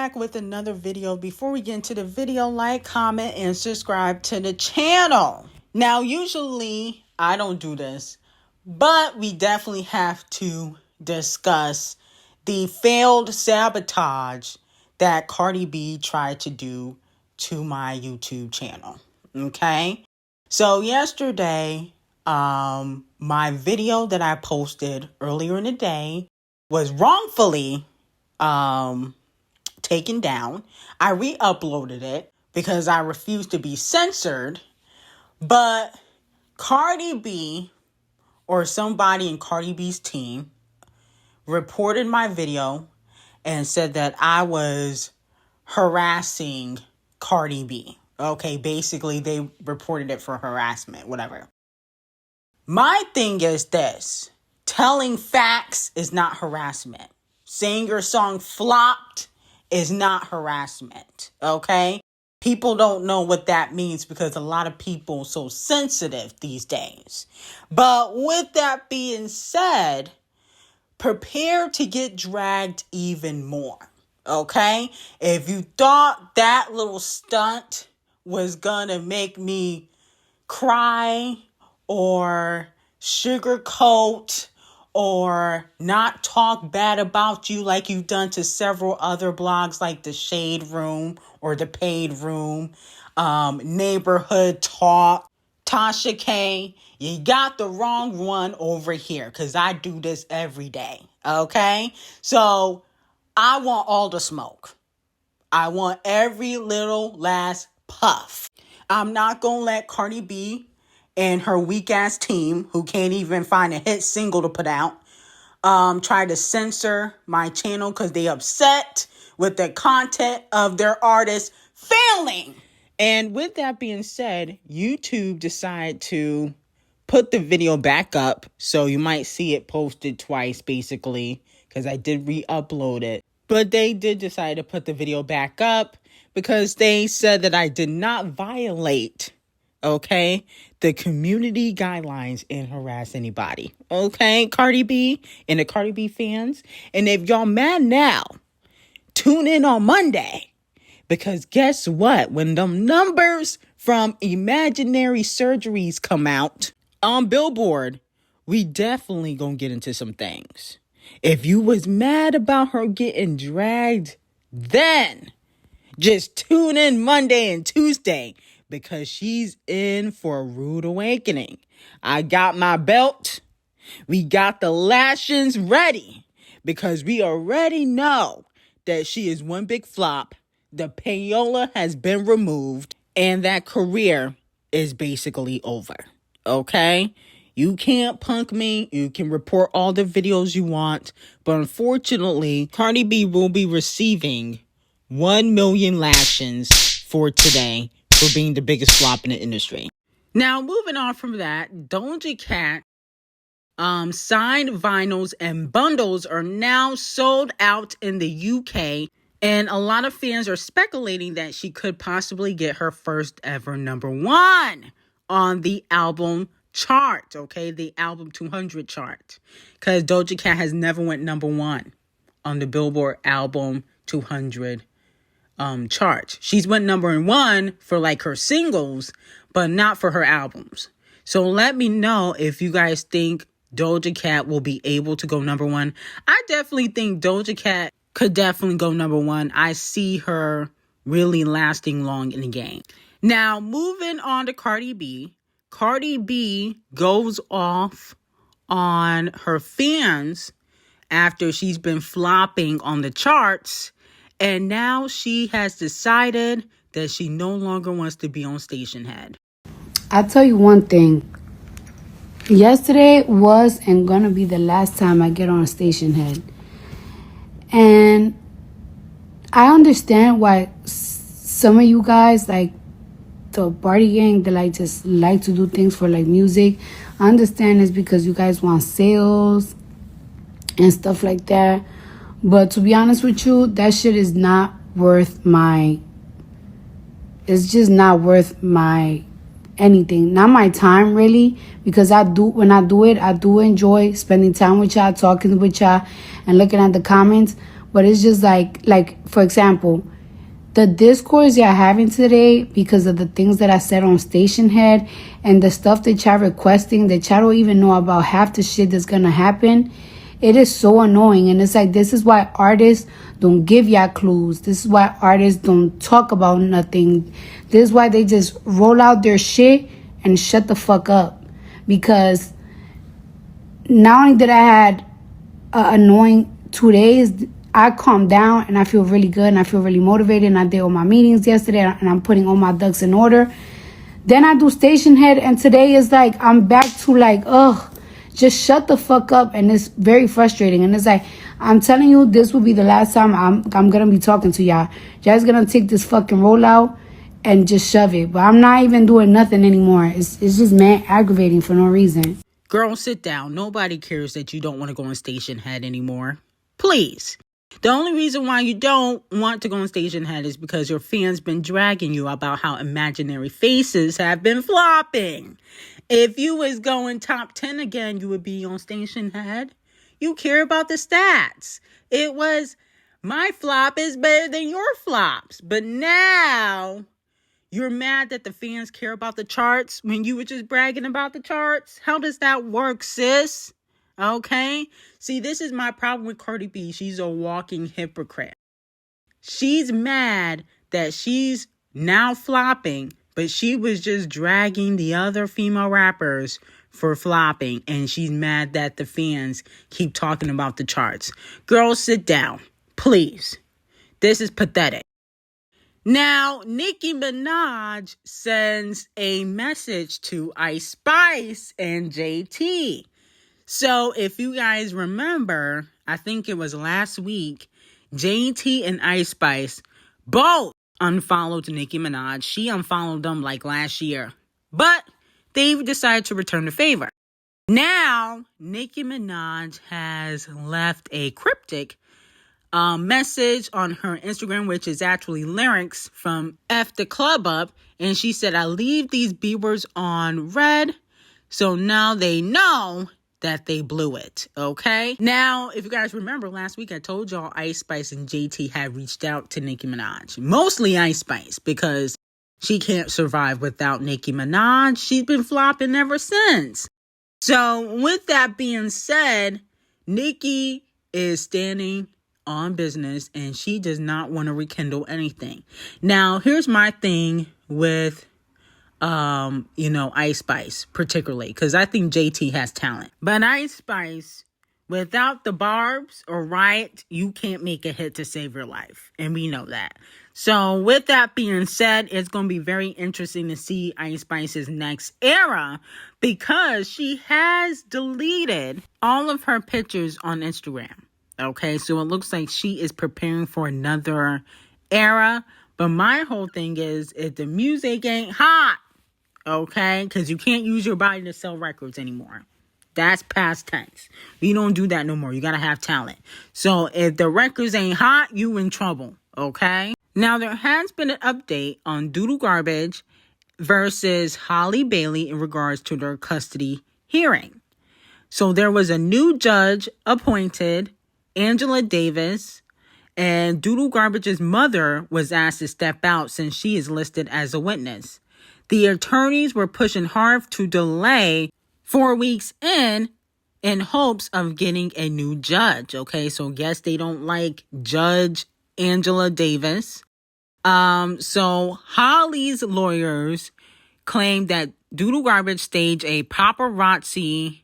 back with another video. Before we get into the video, like, comment, and subscribe to the channel. Now, usually I don't do this, but we definitely have to discuss the failed sabotage that Cardi B tried to do to my YouTube channel. Okay? So yesterday, my video that I posted earlier in the day was wrongfully taken down. I re-uploaded it because I refused to be censored. But Cardi B, or somebody in Cardi B's team, reported my video and said that I was harassing Cardi B. Okay, basically they reported it for harassment, whatever. My thing is this: telling facts is not harassment. Saying your song flopped is not harassment, okay? People don't know what that means because a lot of people are so sensitive these days. But with that being said, prepare to get dragged even more, okay? If you thought that little stunt was gonna make me cry or sugarcoat or not talk bad about you like you've done to several other blogs like The Shade Room or The Paid Room, Neighborhood Talk, Tasha K, you got the wrong one over here because I do this every day, okay? So I want all the smoke. I want every little last puff. I'm not going to let Cardi B and her weak-ass team, who can't even find a hit single to put out, try to censor my channel because they upset with the content of their artist failing. And with that being said, YouTube decided to put the video back up. So you might see it posted twice, basically, because I did re-upload it. But they did decide to put the video back up because they said that I did not violate, okay, the community guidelines and harass anybody. Okay, Cardi B and the Cardi B fans. And if y'all mad now, tune in on Monday. Because guess what? When them numbers from imaginary surgeries come out on Billboard, we definitely gonna get into some things. If you was mad about her getting dragged, then just tune in Monday and Tuesday because she's in for a rude awakening. I got my belt. We got the lashings ready because we already know that she is one big flop. The payola has been removed and that career is basically over. Okay? You can't punk me. You can report all the videos you want. But unfortunately, Cardi B will be receiving 1 million lashings for today for being the biggest flop in the industry. Now, moving on from that, Doja Cat signed vinyls and bundles are now sold out in the UK. And a lot of fans are speculating that she could possibly get her first ever #1 on the album chart, okay? The album 200 chart. Because Doja Cat has never went #1 on the Billboard album 200 chart. She's went #1 for like her singles, but not for her albums. So let me know if you guys think Doja Cat will be able to go #1. I definitely think Doja Cat could definitely go #1. I see her really lasting long in the game. Now, moving on to Cardi B. Cardi B goes off on her fans after she's been flopping on the charts. And now she has decided that she no longer wants to be on Station Head. I'll tell you one thing. Yesterday was and gonna be the last time I get on Station Head. And I understand why some of you guys, like the party gang, that like just like to do things for like music. I understand it's because you guys want sales and stuff like that. But to be honest with you, that shit is not worth my... It's just not worth my anything. Not my time, really. Because when I do it, I do enjoy spending time with y'all, talking with y'all, and looking at the comments. But it's just like for example, the discourse y'all having today because of the things that I said on Station Head and the stuff that y'all requesting that y'all don't even know about half the shit that's gonna happen. It is so annoying. And it's like, this is why artists don't give y'all clues. This is why artists don't talk about nothing. This is why they just roll out their shit and shut the fuck up. Because not only did I had an annoying 2 days, I calmed down and I feel really good and I feel really motivated, and I did all my meetings yesterday and I'm putting all my ducks in order. Then I do Station Head, and today is like I'm back to like, ugh, just shut the fuck up. And it's very frustrating. And it's like, I'm telling you, this will be the last time I'm gonna be talking to y'all. Y'all's gonna take this fucking rollout and just shove it. But I'm not even doing nothing anymore. It's just mad aggravating for no reason. Girl, sit down. Nobody cares that you don't want to go on Station Head anymore. Please. The only reason why you don't want to go on Station Head is because your fans been dragging you about how imaginary faces have been flopping. If you was going top 10 again, you would be on Station Head. You care about the stats. It was, my flop is better than your flops. But now you're mad that the fans care about the charts when you were just bragging about the charts? How does that work, sis? Okay? See, this is my problem with Cardi B. She's a walking hypocrite. She's mad that she's now flopping, but she was just dragging the other female rappers for flopping, and she's mad that the fans keep talking about the charts. Girl, sit down, please. This is pathetic. Now, Nicki Minaj sends a message to Ice Spice and JT. So, if you guys remember, I think it was last week, JT and Ice Spice both unfollowed Nicki Minaj. She unfollowed them like last year, but they've decided to return the favor. Now, Nicki Minaj has left a cryptic message on her Instagram, which is actually lyrics from F the Club Up. And she said, I leave these beavers on red, so now they know that they blew it, okay? Now, if you guys remember, last week I told y'all Ice Spice and JT had reached out to Nicki Minaj. Mostly Ice Spice, because she can't survive without Nicki Minaj. She's been flopping ever since. So, with that being said, Nicki is standing on business and she does not want to rekindle anything. Now, here's my thing with Ice Spice particularly, because I think JT has talent. But Ice Spice, without the barbs or riot, you can't make a hit to save your life. And we know that. So with that being said, it's going to be very interesting to see Ice Spice's next era, because she has deleted all of her pictures on Instagram. Okay, so it looks like she is preparing for another era. But my whole thing is, if the music ain't hot, okay, because you can't use your body to sell records anymore. That's past tense. We don't do that no more. You got to have talent. So if the records ain't hot, you in trouble, okay? Now, there has been an update on Doodle Garbage versus Halle Bailey in regards to their custody hearing. So there was a new judge appointed, Angela Davis, and Doodle Garbage's mother was asked to step out since she is listed as a witness. The attorneys were pushing hard to delay 4 weeks in hopes of getting a new judge. Okay, so yes, they don't like Judge Angela Davis. So Holly's lawyers claimed that Doodle Garbage staged a paparazzi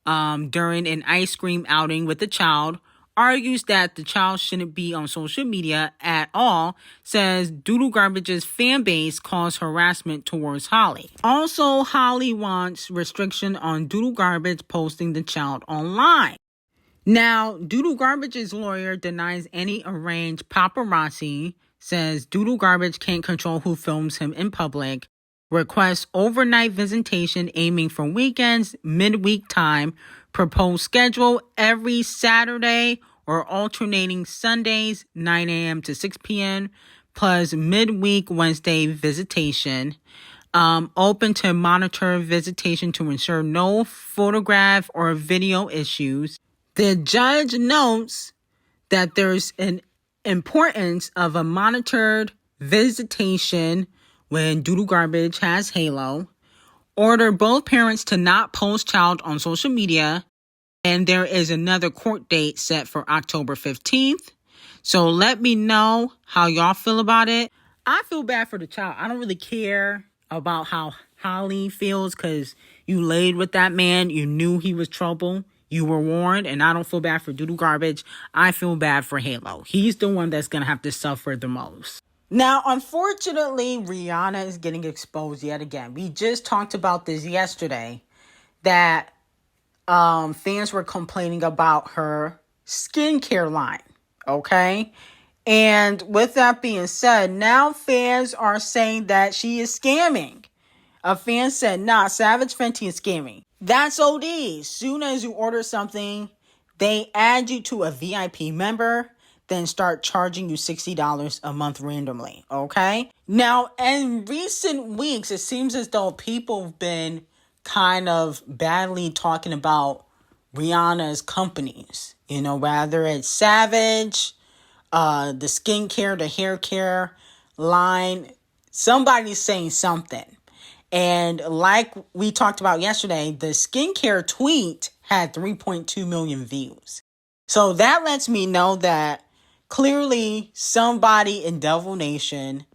during an ice cream outing with the child, argues that the child shouldn't be on social media at all, says Doodle Garbage's fan base caused harassment towards Halle. Also, Halle wants restriction on Doodle Garbage posting the child online. Now, Doodle Garbage's lawyer denies any arranged paparazzi, says Doodle Garbage can't control who films him in public, requests overnight visitation aiming for weekends, midweek time, proposed schedule every Saturday or alternating Sundays, 9 a.m. to 6 p.m., plus midweek Wednesday visitation. Open to monitor visitation to ensure no photograph or video issues. The judge notes that there's an importance of a monitored visitation when Doodle Garbage has HÄLLÖ. Order both parents to not post child on social media. And there is another court date set for October 15th. So let me know how y'all feel about it. I feel bad for the child. I don't really care about how Halle feels because you laid with that man. You knew he was trouble. You were warned. And I don't feel bad for Doodle Garbage. I feel bad for HÄLLÖ. He's the one that's going to have to suffer the most. Now, unfortunately, Rihanna is getting exposed yet again. We just talked about this yesterday, that fans were complaining about her skincare line, okay? And with that being said, now fans are saying that she is scamming. A fan said, nah, Savage Fenty is scamming. That's OD. Soon as you order something, they add you to a VIP member, then start charging you $60 a month randomly, okay? Now, in recent weeks, it seems as though people have been kind of badly talking about Rihanna's companies. You know, whether it's Savage, the skincare, the hair care line, somebody's saying something. And like we talked about yesterday, the skincare tweet had 3.2 million views. So that lets me know that clearly somebody in Devil Nation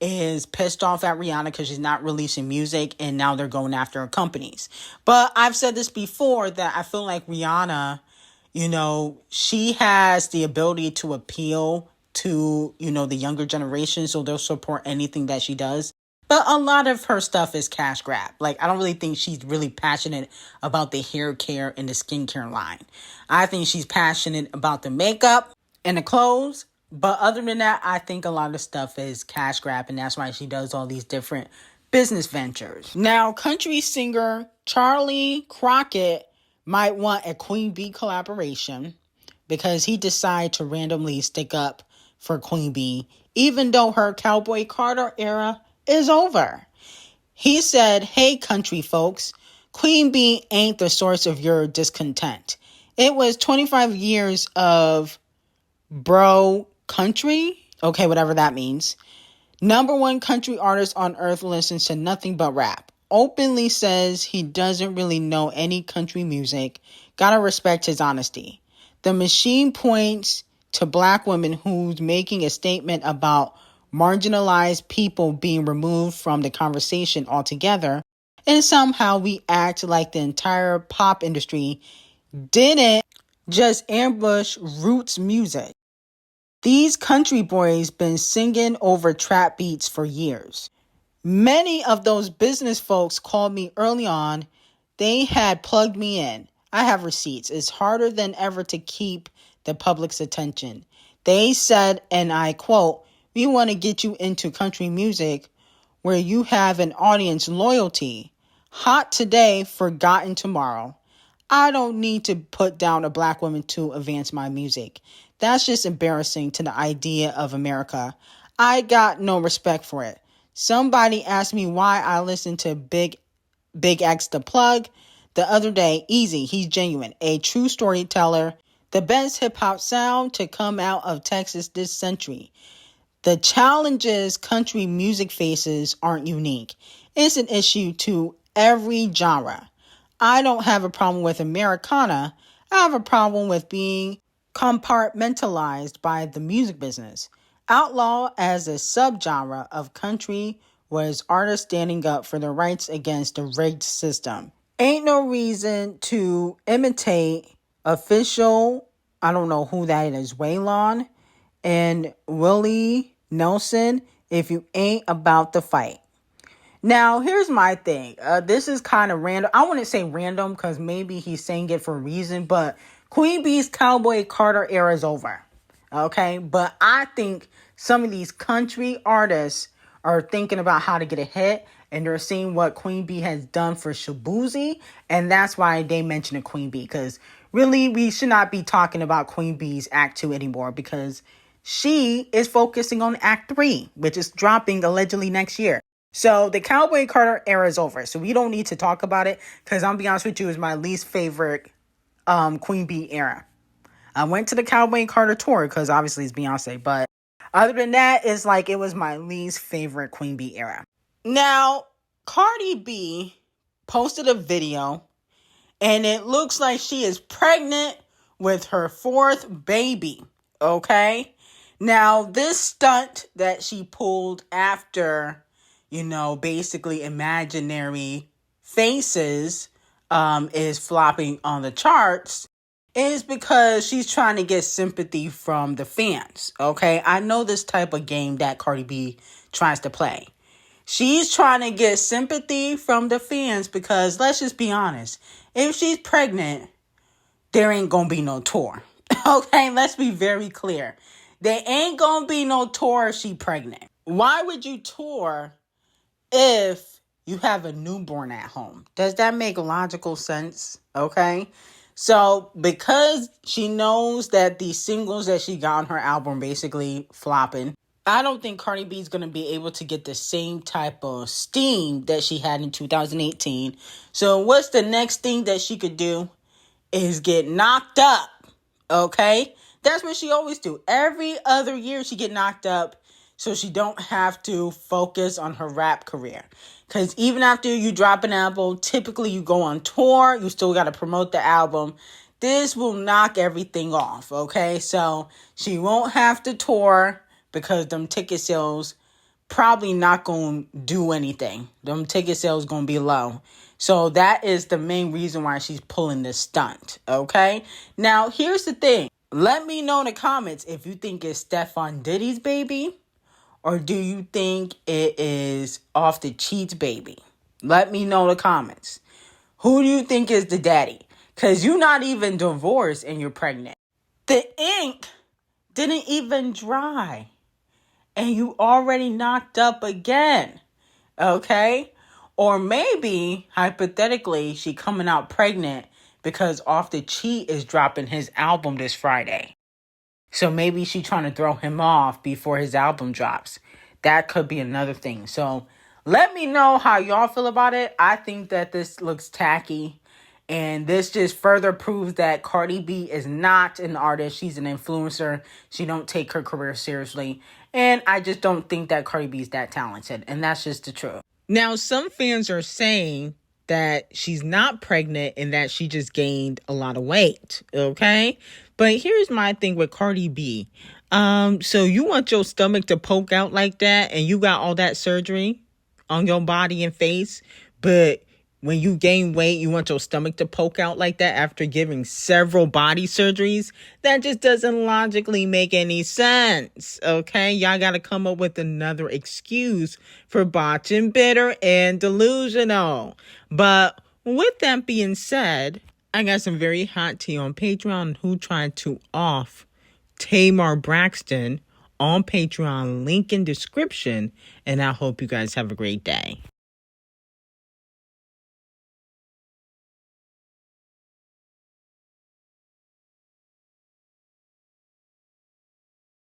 is pissed off at Rihanna because she's not releasing music, and now they're going after her companies. But I've said this before, that I feel like Rihanna, you know, she has the ability to appeal to, you know, the younger generation, so they'll support anything that she does. But a lot of her stuff is cash grab. Like, I don't really think she's really passionate about the hair care and the skincare line. I think she's passionate about the makeup and the clothes. But other than that, I think a lot of stuff is cash grab, and that's why she does all these different business ventures. Now, country singer Charlie Crockett might want a Queen Bee collaboration because he decided to randomly stick up for Queen Bee, even though her Cowboy Carter era is over. He said, "Hey, country folks, Queen Bee ain't the source of your discontent. It was 25 years of bro country." Okay, whatever that means. Number one country artist on earth listens to nothing but rap. Openly says he doesn't really know any country music. Gotta respect his honesty. The machine points to black women who's making a statement about marginalized people being removed from the conversation altogether. And somehow we act like the entire pop industry didn't just ambush roots music. These country boys been singing over trap beats for years. Many of those business folks called me early on. They had plugged me in. I have receipts. It's harder than ever to keep the public's attention. They said, and I quote, "We want to get you into country music where you have an audience loyalty. Hot today, forgotten tomorrow. I don't need to put down a black woman to advance my music. That's just embarrassing to the idea of America. I got no respect for it. Somebody asked me why I listen to Big X the Plug the other day. Easy, he's genuine, a true storyteller, the best hip-hop sound to come out of Texas this century. The challenges country music faces aren't unique. It's an issue to every genre. I don't have a problem with Americana. I have a problem with being compartmentalized by the music business. Outlaw as a subgenre of country was artists standing up for their rights against the rigged system. Ain't no reason to imitate official, I don't know who that is, Waylon and Willie Nelson if you ain't about the fight." Now, here's my thing. This is kind of random. I wouldn't say random because maybe he's saying it for a reason, but Queen Bee's Cowboy Carter era is over. Okay? But I think some of these country artists are thinking about how to get a hit, and they're seeing what Queen Bee has done for Shabuzi, and that's why they mention a Queen Bee, because really we should not be talking about Queen Bee's Act 2 anymore, because she is focusing on Act 3, which is dropping allegedly next year. So the Cowboy Carter era is over. So we don't need to talk about it, because I'm be honest with you, it's my least favorite Queen Bee era. I went to the Cowboy Carter tour because obviously it's Beyonce. But other than that, it's like it was my least favorite Queen Bee era. Now, Cardi B posted a video and it looks like she is pregnant with her 4th baby. Okay? Now, this stunt that she pulled after, basically Imaginary Faces is flopping on the charts is because she's trying to get sympathy from the fans. Okay? I know this type of game that Cardi B tries to play. She's trying to get sympathy from the fans because, let's just be honest, if she's pregnant, there ain't gonna be no tour. Okay, let's be very clear. There ain't gonna be no tour if she's pregnant. Why would you tour if you have a newborn at home? Does that make logical sense? Okay, so because she knows that the singles that she got on her album basically flopping, I don't think Cardi B is going to be able to get the same type of steam that she had in 2018. So what's the next thing that she could do is get knocked up, okay? That's what she always do. Every other year she get knocked up so she don't have to focus on her rap career. Because even after you drop an album, typically you go on tour, you still got to promote the album. This will knock everything off, okay? So she won't have to tour because them ticket sales probably not going to do anything. Them ticket sales going to be low. So that is the main reason why she's pulling this stunt, okay? Now, here's the thing. Let me know in the comments if you think it's Stefan Diddy's baby or do you think it is Off the Cheats baby? Let me know in the comments. Who do you think is the daddy? Because you're not even divorced and you're pregnant. The ink didn't even dry. And you already knocked up again, okay? Or maybe, hypothetically, she coming out pregnant because Off the Cheat is dropping his album this Friday. So maybe she trying to throw him off before his album drops. That could be another thing. So let me know how y'all feel about it. I think that this looks tacky. And this just further proves that Cardi B is not an artist. She's an influencer. She don't take her career seriously. And I just don't think that Cardi B is that talented. And that's just the truth. Now, some fans are saying that she's not pregnant and that she just gained a lot of weight. Okay? But here's my thing with Cardi B. So you want your stomach to poke out like that and you got all that surgery on your body and face, but when you gain weight, you want your stomach to poke out like that after giving several body surgeries? That just doesn't logically make any sense, okay? Y'all got to come up with another excuse for botching, bitter, and delusional. But with that being said, I got some very hot tea on Patreon who tried to off Tamar Braxton on Patreon. Link in description. And I hope you guys have a great day.